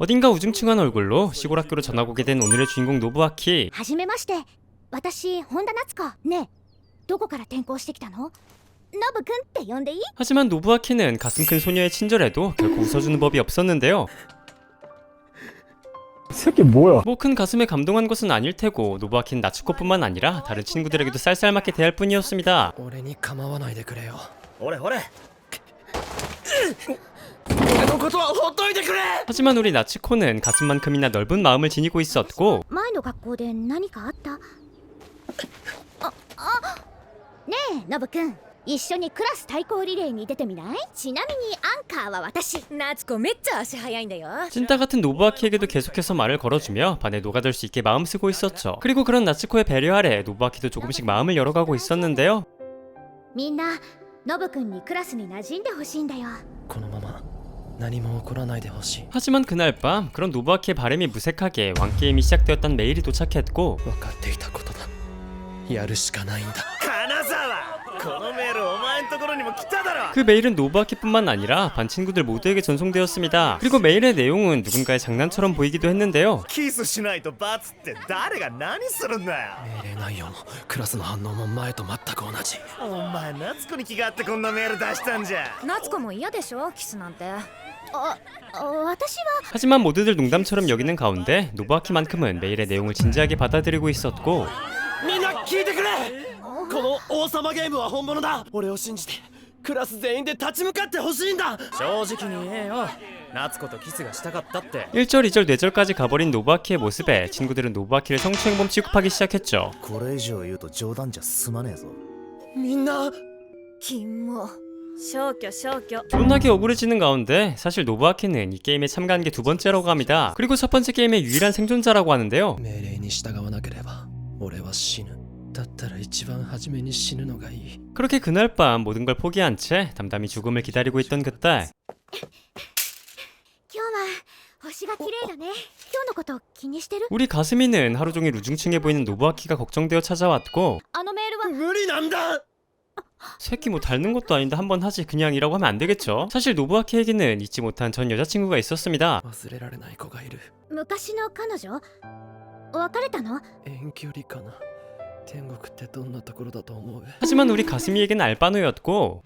어딘가 우중충한 얼굴로 시골 학교로 전학 오게 된 오늘의 주인공 노부아키. はじめまして。私本田夏子。ねえ、どこから転校してきたの？ノブくんって呼んでいい？ 하지만 노부아키는 가슴 큰 소녀의 친절에도 결코 웃어주는 법이 없었는데요. 이 새끼 뭐야? 뭐 큰 가슴에 감동한 것은 아닐 테고 노부아키는 나츠코뿐만 아니라 다른 친구들에게도 쌀쌀맞게 대할 뿐이었습니다. 俺に構わないでくれよ。ほれほれ俺のことはほっといてくれ。 하지만 우리 나츠코는 가슴만큼이나 넓은 마음을 지니고 있었고 前の学校で何かあった？ねえノブくん、一緒にクラス対抗リレーに出てみない？ちなみにアンカーは私。夏子めっちゃ足早いんだよ。 찐따 같은 노부아키에게도 계속해서 말을 걸어주며 반에 녹아들 수 있게 마음 쓰고 있었죠. 그리고 그런 나츠코의 배려 아래 노부아키도 조금씩 마음을 열어가고 있었는데요. みんなノブくんにクラスに馴染んでほしいんだよ。このまま何も起こらないでほしい。 하지만 그날 밤 그런 노부아키의 바람이 무색하게 왕게임이 시작되었던 메일이 도착했고 分かっていたことだ。やるしかないんだ。金沢このメールお前んところにも来ただろ 그 메일은 노부아키뿐만 아니라 반 친구들 모두에게 전송되었습니다. 그리고 메일의 내용은 누군가의 장난처럼 보이기도 했는데요. キスしないと罰って誰が何するんだよ命令内容もクラスの反応も前と全く同じ。お前夏子に気があってこんなメール出したんじゃ夏子も嫌でしょキスなんて。私は 하지만 모두들 농담처럼 여기는 가운데 노부아키만큼은 메일의 내용을 진지하게 받아들이고 있었고 みんな聞いてくれ。この王様ゲームは本物だ。俺を信じてクラス全員で立ち向かってほしいんだ。正直に言えよ夏子とキスがしたかったって 1절, 2절, 뇌절까지 가버린 노부아키의 모습에 친구들은 노부아키를 성추행범 취급하기 시작했죠. これ以上言うと冗談じゃ済まねえぞみんな金も消去消去。 존나게 억울해지는 가운데 사실 노부아키는 이 게임에 참가한 게 두 번째라고 합니다. 그리고 첫 번째 게임의 유일한 생존자라고 하는데요. 命令に従わなければ俺は死ぬ。だったら一番初めに死ぬのがいい。 그렇게 그날 밤 모든 걸 포기한 채 담담히 죽음을 기다리고 있던 그때 今日は星が綺麗だね。今日のこと気にしてる？ 우리 가스미는 하루 종일 우중충해 보이는 노부아키가 걱정되어 찾아왔고 あのメールは無理なんだ。 새끼 뭐 닳는 것도 아닌데 한번 하지 그냥이라고 하면 안 되겠죠. 사실 노부아키에게는 잊지 못한 전 여자친구가 있었습니다. 忘れられない子がいる。昔の彼女？別れたの？遠距離かな。天国ってどんなところだと思う？ 하지만 우리 가스미에게는 알바노였고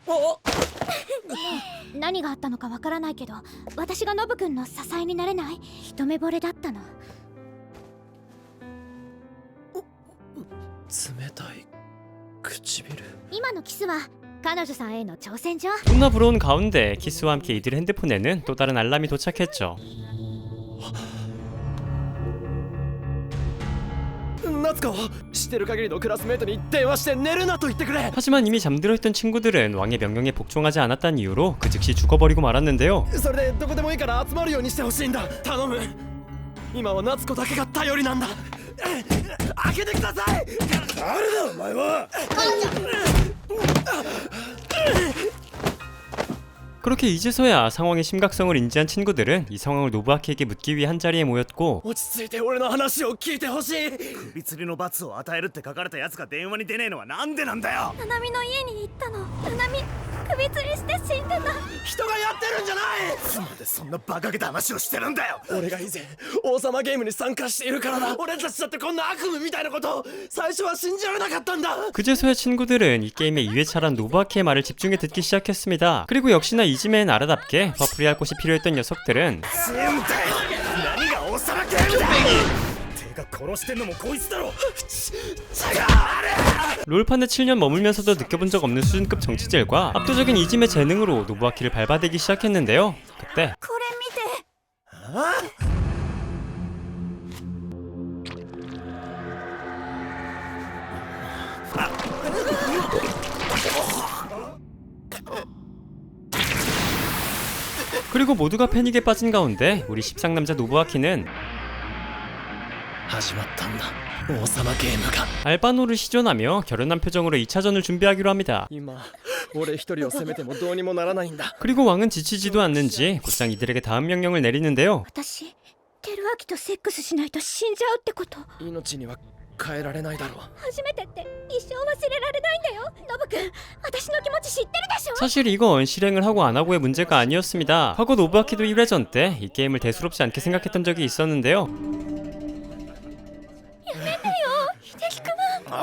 何があったのかわからないけど、私がノブくんの支えになれない。一目惚れだったの。冷たい唇。今のキスは彼女さんへの挑戦状。 존나 부러운 가운데 키스와 함께 이들의 핸드폰에는 또 다른 알람이 도착했죠. 夏子、知ってる限りのクラスメートに電話して寝るなと言ってくれ。 하지만 이미 잠들어 있던 친구들은 왕의 명령에 복종하지 않았다는 이유로 그 즉시 죽어버리고 말았는데요. それでどこでもいいから集まるようにしてほしいんだ。頼む。今は夏子だけが頼りなんだ。開けてください。誰だお前は 그렇게 이제서야 상황의 심각성을 인지한 친구들은 이 상황을 노부아키에게 묻기 위해 한자리에 모였고 落ち着いて俺の話を聞いてほしい。首吊りの罰を与えるって書かれたやつが電話に出ねえのはなんでなんだよナナミの家に行ったの。ナナミ首吊りして死んでた。人がやってるんじゃない。いつまでそんな馬鹿げた話をしてるんだよ俺が以前王様ゲームに参加しているからだ。俺たちだってこんな悪夢みたいなことを最初は信じられなかったんだ。 그제서야 친구들은 이 게임의 2회차란 노부아키의 말을 집중해 듣기 시작했습니다. 그리고 역시나 이지메의 나라답게 화풀이할 곳이 필요했던 녀석들은 全だよ何が王様ゲームだ手が殺してんのもこいつだろ 롤판에 7년 머물면서도 느껴본 적 없는 수준급 정치질과 압도적인 이짐의 재능으로 노부아키를 밟아대기 시작했는데요. 그때 これ見て。그리고 모두가 패닉에 빠진 가운데 우리 십상남자 노부아키는 始まったんだ。王様ゲームが。 알바노를 시전하며 결연한 표정으로 2차전을 준비하기로 합니다. 今俺一人を攻めてもどうにもならないんだ。 그리고 왕은 지치지도 않는지 곧장 이들에게 다음 명령을 내리는데요. 私テルアキとセックスしないと死んじゃうってこと？命には変えられないだろう。初めてって一生忘れられないんだよ。ノブくん、私の気持ち知ってるでしょ。 사실 이건 실행을 하고 안 하고의 문제가 아니었습니다. 과거 노부아키도 1회전 때 이 게임을 대수롭지 않게 생각했던 적이 있었는데요. おい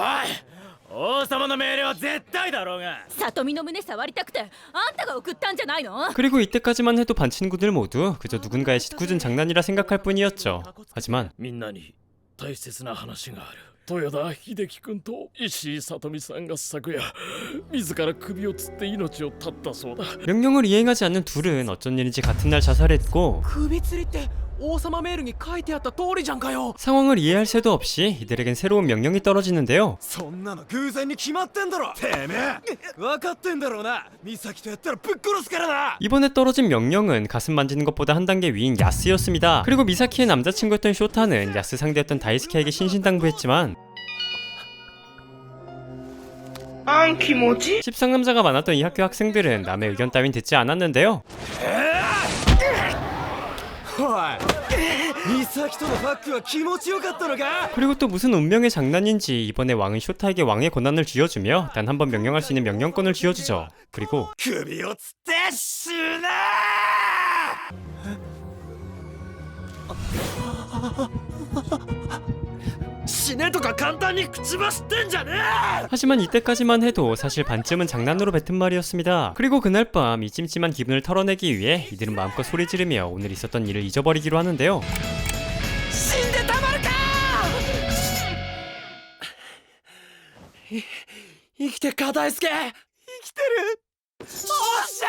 王様の命令は絶対だろうが里見の胸触りたくてあんたが送ったんじゃないの？ 그리고 이때까지만 해도 반 친구들 모두 그저 누군가의 짓궂은 장난이라 생각할 뿐이었죠. 하지만 みんなに大切な話がある。豊田秀樹君と石井里美さんが昨夜自ら首を吊って命を絶ったそうだ。 명령을 이행하지 않는 둘은 어쩐 일인지 같은 날 자살했고 首吊りって王様メールに書いてあった通りじゃんかよ。 상황을 이해할 새도 없이 이들에겐 새로운 명령이 떨어지는데요. そんなの偶然に決まってんだろ。てめえ分かってんだろうな。美咲とやったらぶっ殺すからな。 이번에 떨어진 명령은 가슴 만지는 것보다 한 단계 위인 야스였습니다. 그리고 미사키의 남자친구였던 쇼타는 야스 상대였던 다이스케에게 신신당부했지만 십상남자가 많았던 이 학교 학생들은 남의 의견 따윈 듣지 않았는데요. おい美咲とのファックは気持ちよかったのか。 그리고 또 무슨 운명의 장난인지 이번에 왕은 쇼타에게 왕의 권한을 쥐어주며 단 한 번 명령할 수 있는 명령권을 쥐어주죠. 그리고 首をつって死ぬ。死ねとか簡単に口走ってんじゃねえ。 하지만 이때까지만 해도 사실 반쯤은 장난으로 뱉은 말이었습니다. 그리고 그날 밤 이 찜찜한 기분을 털어내기 위해 이들은 마음껏 소리 지르며 오늘 있었던 일을 잊어버리기로 하는데요. 死んでたまるか。生きてるか大輔。生きてる。おっしゃ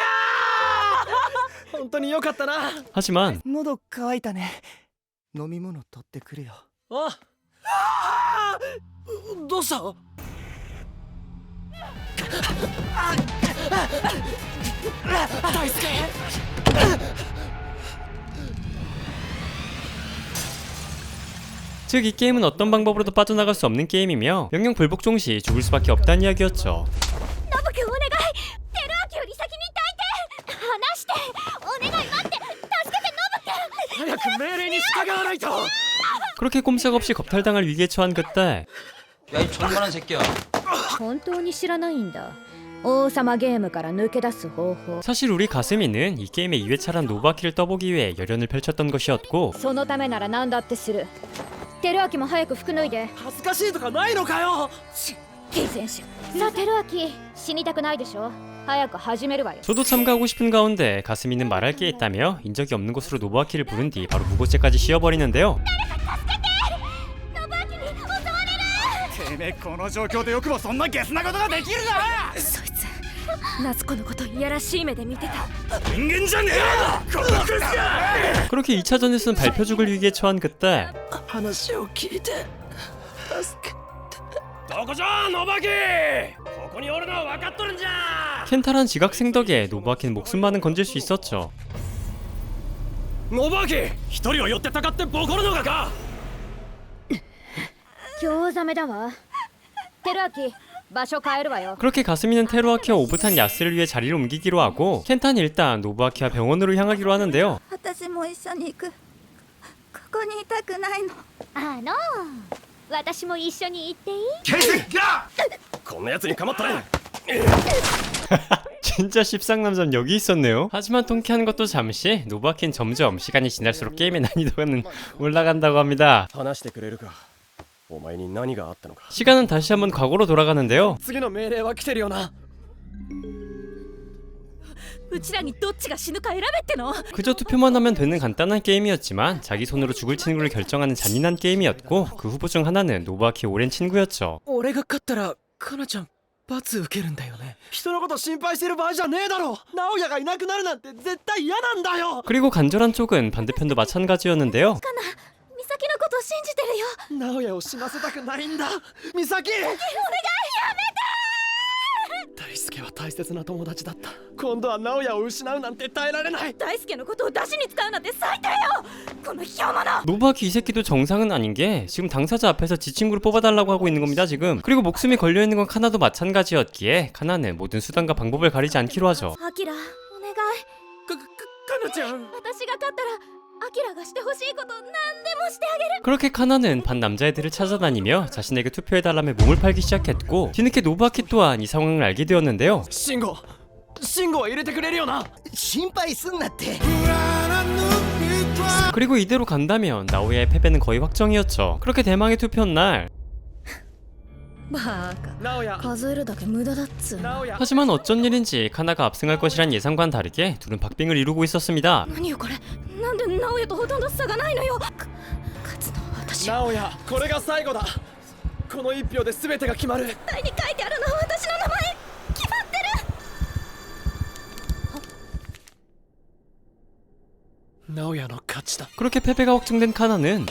ー。本当によかったな。 하지만 喉乾いたね。飲み物取ってくるよ。あどうした。大輔。 즉 이 게임은 어떤 방법으로도 빠져나갈 수 없는 게임이며 명령 불복종 시 죽을 수밖에 없다는 이야기였죠. ノブくんお願い。テルアキより先に抱いて離して。お願い待って。助けてノブくん。早く命令に従わないと。 그렇게 꼼짝없이 겁탈당할 위기에 처한 그때 야 이 천만한 새끼야. 本当に知らないんだ。王様ゲームから抜け出す方法。 사실 우리 가스미는 이 게임의 2회차란 노바키를 떠보기 위해 열연을 펼쳤던 것이었고 そのためなら何だってする。テルアキも早く服脱いで。恥ずかしいとかないのかよ。T選手。さあテルアキ、死にたくないでしょ。早く始めるわよ。 저도 참가하고 싶은 가운데 가스미는 말할 게 있다며 인적이 없는 곳으로 노바키를 부른 뒤 바로 무고죄까지 씌워버리는데요. てめえこの状況でよくもそんなゲスなことができるな。そいつ夏子のこといやらしい目で見てた。人間じゃねえよこのクズが。 그렇게 2차전에서는 발표 죽을 위기에 처한 그때 話を聞いて助け。どこじゃノバキ。ここにおるのは分かっとるんじゃ。 켄타란 지각생 덕에 노바키는 목숨만은 건질 수 있었죠. ノバキ一人を寄ってたかってボコるのがか。興ざめだわ。テルアキ、場所変えるわよ。 그렇게 가스미는 테루아키와 오붓한 야스를 위해 자리를 옮기기로 하고 켄타는 일단 노부아키와 병원으로 향하기로 하는데요. 私も一緒に行く。ここにいたくないの。私も一緒に行っていい？こんな奴に構ったら 진짜 십상남자는 여기 있었네요. 하지만 통쾌한 것도 잠시 노부아키는 점점 시간이 지날수록 게임의 난이도는 올라간다고 합니다. 話してくれるか。お前に何があったのか。 시간은 다시 한번 과거로 돌아가는데요. 次の命令は来てるよな。うちらにどっちが死ぬか選べっての？ 그저 투표만 하면 되는 간단한 게임이었지만 자기 손으로 죽을 친구를 결정하는 잔인한 게임이었고 그 후보 중 하나는 노부아키의 오랜 친구였죠. 俺が勝ったらカナちゃん罰受けるんだよね。人のこと心配してる場合じゃねえだろ。直哉がいなくなるなんて絶対嫌なんだよ。 그리고 간절한 쪽은 반대편도 마찬가지였는데요. 美咲のこと信じてるよ。直哉を死なせたくないんだ。美咲。お願いやめて。大輔は大切な友達だった。今度は直哉を失うなんて耐えられない。大輔のことを出しに使うなんて最低よ。この卑怯者。 노부아키 이 새끼도 정상은 아닌 게 지금 당사자 앞에서 지 친구를 뽑아달라고 하고 있는 겁니다 지금. 그리고 목숨이 걸려있는 건 카나도 마찬가지였기에 카나는 모든 수단과 방법을 가리지 않기로 하죠. アキラ、お願い。カナちゃん。私が勝ったらアキラがしてほしいこと何でもしてあげる。 그렇게 카나는 반 남자애들을 찾아다니며 자신에게 투표해달라며 몸을 팔기 시작했고 뒤늦게 노부아키 또한 이 상황을 알게 되었는데요. 慎吾は入れてくれるよな。心配すんなって。 그리고 이대로 간다면 나오야의 패배는 거의 확정이었죠. 그렇게 대망의 투표 날 バーカ直哉数えるだけ無駄だっつうの。直哉 하지만 어쩐 일인지 카나가 압승할 것이란 예상과는 다르게 둘은 박빙을 이루고 있었습니다. 何よこれ。なんで直哉とほとんど差がないのよ。勝つのは私。直哉これが最後だ。この一票で全てが決まる。絶対に書いてあるのは私の名前。決まってる。直哉の勝ちだ。 그렇게 패배가 확정된 카나는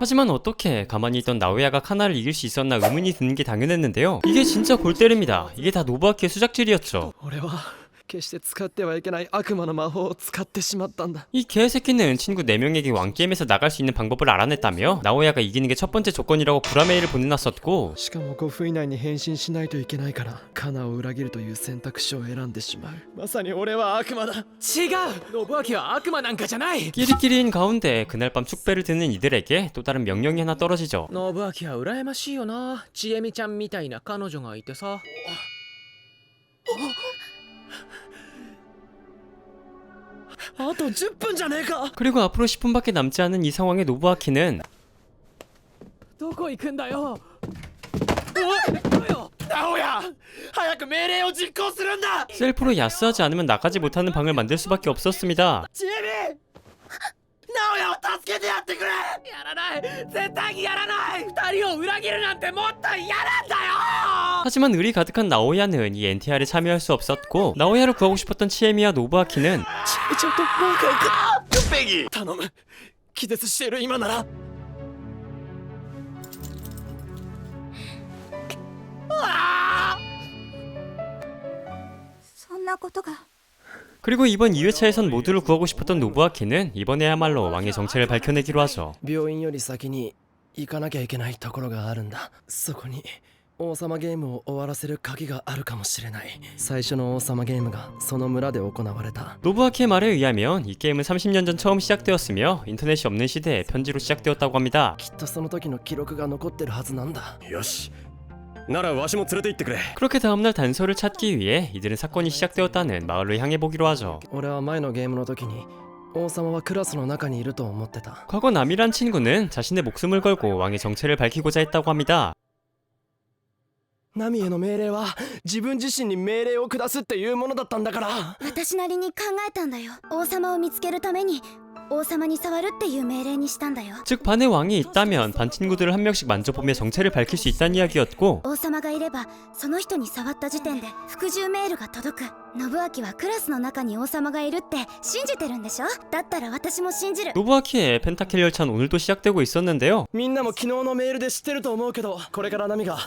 하지만 어떻게 가만히 있던 나오야가 카나를 이길 수 있었나 의문이 드는 게 당연했는데요. 이게 진짜 골 때립니다. 이게 다 노부아키의 수작질이었죠. 俺は決して使ってはいけない悪魔の魔法を使ってしまったんだ。 이 개새끼는 친구 4명에게 왕게임에서 나갈 수 있는 방법을 알아냈다며 나오야가 이기는 게 첫 번째 조건이라고 구라메이를 보내놨었고 しかも5分以内に変身しないといけないからカナを裏切るという選択肢を選んでしまう。まさに俺は悪魔だ。違う、信明は悪魔なんかじゃない。 끼리끼리인 가운데 그날 밤 축배를 듣는 이들에게 또 다른 명령이 하나 떨어지죠. 信明は羨ましいよな。ちえみちゃんみたいな彼女がいてさ。あと10分じゃねえか。 그리고 앞으로 10분밖에 남지 않은 이 상황에 노부아키는 どこ行くんだよ。直哉早く命令を実行するんだ。 셀프로 야스하지 않으면 나가지 못하는 방을 만들 수밖에 없었습니다. ちえみ直哉を助けてやってくれ。やらない、絶対にやらない。二人を裏切るなんてもっと嫌なんだよ。 하지만 의리 가득한 나오야는 이 NTR에 참여할 수 없었고 나오야를 구하고 싶었던 치에미와 노부아키는 ちょっともう一回行く。ペギー頼む。気絶している今なら。そんなことが。 그리고 이번 2회차에선 모두를 구하고 싶었던 노부아키는 이번에야말로 왕의 정체를 밝혀내기로 하죠. 病院より先に行かなきゃいけないところがあるんだ。そこに王様ゲームを終わらせる鍵があるかもしれない。最初の王様ゲームがその村で行われた。 노부아키의 말에 의하면 이 게임은 30년 전 처음 시작되었으며 인터넷이 없는 시대에 편지로 시작되었다고 합니다. きっとその時の記録が残ってるはずなんだ。よしならわしも連れて行ってくれ。 그렇게 다음날 단서를 찾기 위해 이들은 사건이 시작되었다는 마을로 향해 보기로 하죠. 俺は前のゲームの時に王様はクラスの中にいると思ってた。 과거 남이란 친구는 자신의 목숨을 걸고 왕의 정체를 밝히고자 했다고 합니다. ナミへの命令は自分自身に命令を下すっていうものだったんだから。私なりに考えたんだよ。王様を見つけるために王様に触るっていう命令にしたんだよ。 즉 반의 왕이 있다면 반 친구들을 한 명씩 만져보며 정체를 밝힐 수 있다는 이야기였고 王様がいればその人に触った時点で服従メールが届く。信明はクラスの中に王様がいるって信じてるんでしょ。だったら私も信じる。 노부아키의 펜타킬 열차는 오늘도 시작되고 있었는데요. みんなも昨日のメールで知ってると思うけど、これからナミが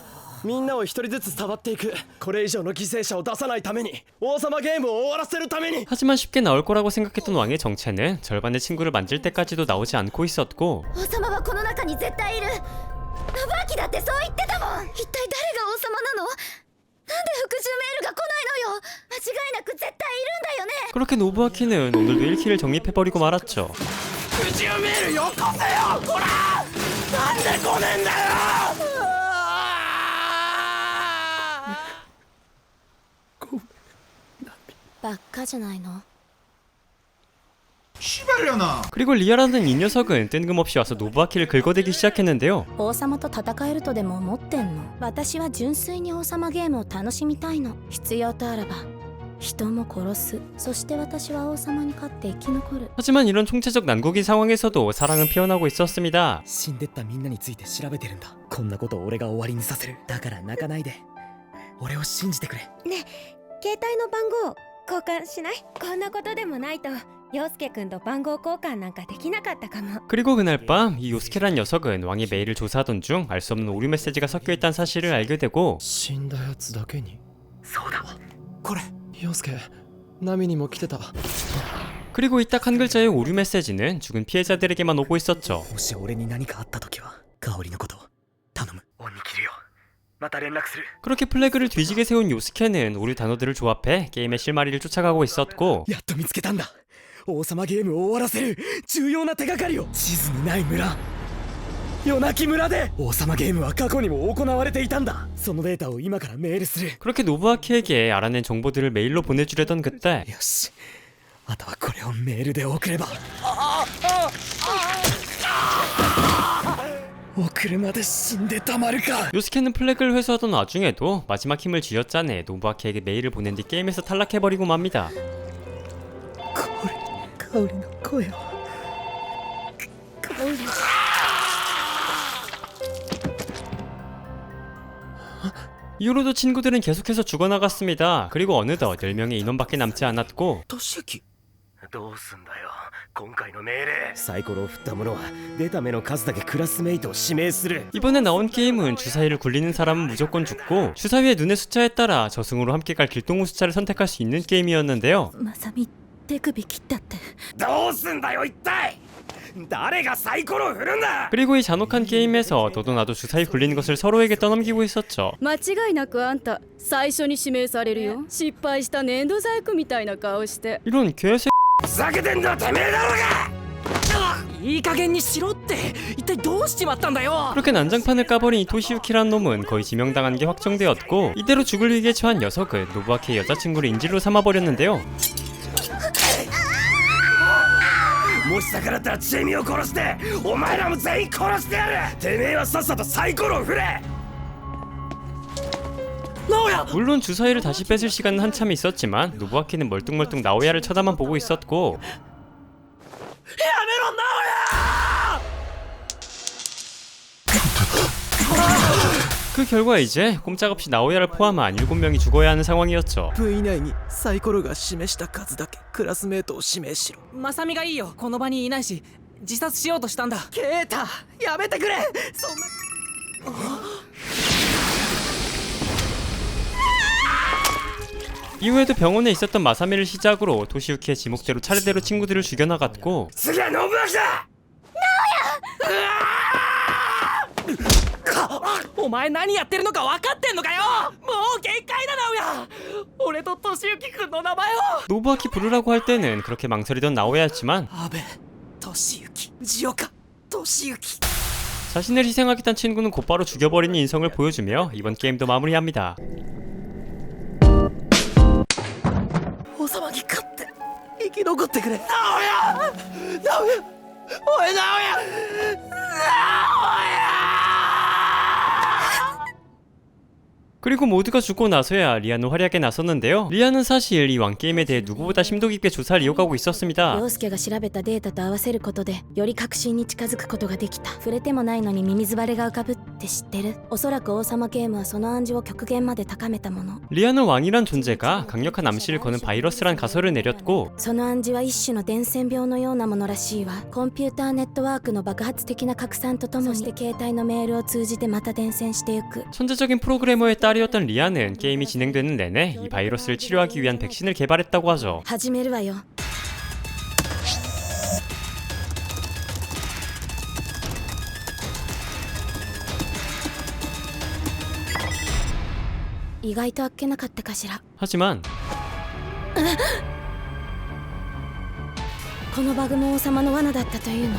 みんなを一人ずつ触っていく。これ以上の犠牲者を出さないために、王様ゲームを終わらせるために。 하지만 쉽게 나올 거라고 생각했던 왕의 정체는 절반의 친구를 만질 때까지도 나오지 않고 있었고 王様はこの中に絶対いる。信明だってそう言ってたもん。一体誰が王様なの。なんで服従メールが来ないのよ。間違いなく絶対いるんだよね。 그렇게 노부아키는 오늘도 1킬을 적립해버리고 말았죠. 服従メールよこせよこら。なんで来ねえんだよ。ばっかじゃないの。 그리고 리아라는 이 녀석은 뜬금없이 와서 노부아키를 긁어대기 시작했는데요. 王様と戦えるとでも思ってんの。私は純粋に王様ゲームを楽しみたいの。必要とあらば人も殺す。そして私は王様に勝って生き残る。 하지만 이런 총체적 난국인 상황에서도 사랑은 피어나고 있었습니다. 死んでったみんなについて調べてるんだ。こんなことを俺が終わりにさせる。だから泣かないで俺を信じてくれ。ねえ、携帯の番号交換しない？こんなことでもないと陽介くんと番号交換なんかできなかったかも。 그리고 그날 밤 이 요스케란 녀석은 왕의 메일을 조사하던 중 알 수 없는 오류 메시지가 섞여있다는 사실을 알게 되고 死んだやつだけに。そうだこれ。陽介、ナミにも来てた。 그리고 이 딱 한 글자의 오류 메시지는 죽은 피해자들에게만 오고 있었죠. もし俺に何かあった時は香りのこと頼む恩に切るよまた連絡する 그렇게 플래그를 뒤지게 세운 요스케는 오류 단어들을 조합해 게임의 실마리를 쫓아가고 있었고 やっと見つけたんだ王様ゲームを終わらせる重要な手がかりを地図にない村夜泣き村で王様ゲームは過去にも行われていたんだそのデータを今からメールする 그렇게 노부아키에게 알아낸 정보들을 메일로 보내주려던 그때 よしあとはこれをメールで送れば送るまで死んでたまるか 요스케는 플래그를 회수하던 와중에도 마지막 힘을 쥐어짜내 노부아키에게 메일을 보낸 뒤 게임에서 탈락해버리고 맙니다. 香りの声を香り 이후로도 친구들은 계속해서 죽어나갔습니다. 그리고 어느덧 10명의 인원밖에 남지 않았고 どうすんだよ今回の命令サイコロを振った者は出た目の数だけクラスメイトを指名する 이번에 나온 게임은 주사위를 굴리는 사람은 무조건 죽고 주사위의 눈의 숫자에 따라 저승으로 함께 갈 길동무 숫자를 선택할 수 있는 게임이었는데요. まさみ手首切ったってどうすんだよ一体誰がサイコロを振るんだ 그리고 이 잔혹한 게임에서 너도 나도 주사위 굴리는 것을 서로에게 떠넘기고 있었죠. 間違いなくあんた最初に指名されるよ失敗した粘土細工みたいな顔して 이런 개새 ふざけてんだてめえだろうがいい加減にしろって一体どうしちまったんだよ 그렇게 난장판을 까버린 이 토시유키란 놈은 거의 지명당한 게 확정되었고 이대로 죽을 위기에 처한 녀석은 노부아키의 여자친구를 인질로 삼아버렸는데요. もし逆らったらチェミを殺してお前らも全員殺してやるてめえはさっさとサイコロを振れ 물론 주사위를 다시 뺏을 시간은 한참 있었지만 노부아키는 멀뚱멀뚱 나오야를 쳐다만 보고 있었고 그 결과 이제 꼼짝없이 나오야를 포함한 7명이 죽어야 하는 상황이었죠. 部以内にサイコロが示した数だけクラスメートを指名しろまさみがいいよこの場にいないし自殺しようとしたんだケータやめてくれそんな 이후에도 병원에 있었던 마사미를 시작으로 토시유키의 지목대로 차례대로 친구들을 죽여나갔고 次は信明だお前何やってるのか分かってんのかよもう限界だ直哉俺と俊之君の名前を 노부아키 부르라고 할 때는 그렇게 망설이던 나오야였지만 阿部俊之藤岡俊之 자신을 희생하겠다는 친구는 곧바로 죽여버리는 인성을 보여주며 이번 게임도 마무리합니다. 王様に勝って生き残ってくれ直哉直哉おい直哉直哉 그리고 모두가 죽고 나서야 리아는 활약에 나섰는데요. 리아는 사실 이 왕게임에 대해 누구보다 심도 깊게 조사를 이어가고 있었습니다. 陽介が調べたデータと合わせることでより確信に近づくことができた触れてもないのにミミズバレが浮かぶって知ってるおそらく王様ゲームはその暗示を極限まで高めたもの 리아는 왕이란 존재가 강력한 암시를 거는 바이러스란 가설을 내렸고 その暗示は一種の伝染病のようなものらしいわコンピューターネットワークの爆発的な拡散とともにそして携帯のメールを通じてまた伝染していく 천재적인 프로그래머의 딸이었던 리아는 게임이 진행되는 내내 이 바이러스를 치료하기 위한 백신을 개발했다고 하죠. 始めるわよ意外とあっけなかったかしら 하지만 このバグも王様の罠だったというの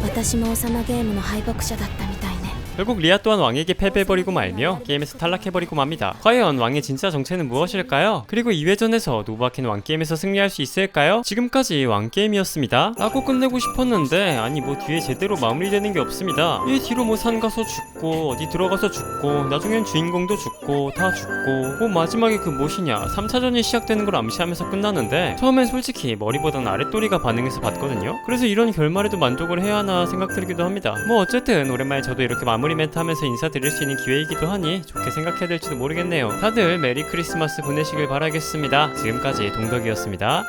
私も王様ゲームの敗北者だったみたいね 결국 리아 또한 왕에게 패배해버리고 말며 게임에서 탈락해버리고 맙니다. 과연 왕의 진짜 정체는 무엇일까요? 그리고 2회전에서 노부아키는 왕게임에서 승리할 수 있을까요? 지금까지 왕게임이었습니다 라고 끝내고 싶었는데 아니 뭐 뒤에 제대로 마무리되는 게 없습니다. 이 뒤로 뭐 산 가서 죽고 어디 들어가서 죽고 나중엔 주인공도 죽고 다 죽고 뭐 마지막에 그 무엇이냐 3차전이 시작되는 걸 암시하면서 끝나는데 처음엔 솔직히 머리보단 아랫도리가 반응해서 봤거든요. 그래서 이런 결말에도 만족을 해야 하나 생각들기도 합니다. 뭐 어쨌든 오랜만에 저도 이렇게 마무리 멘트 하면서 인사드릴 수 있는 기회이기도 하니 좋게 생각해야 될지도 모르겠네요. 다들 메리 크리스마스 보내시길 바라겠습니다. 지금까지 동덕이었습니다.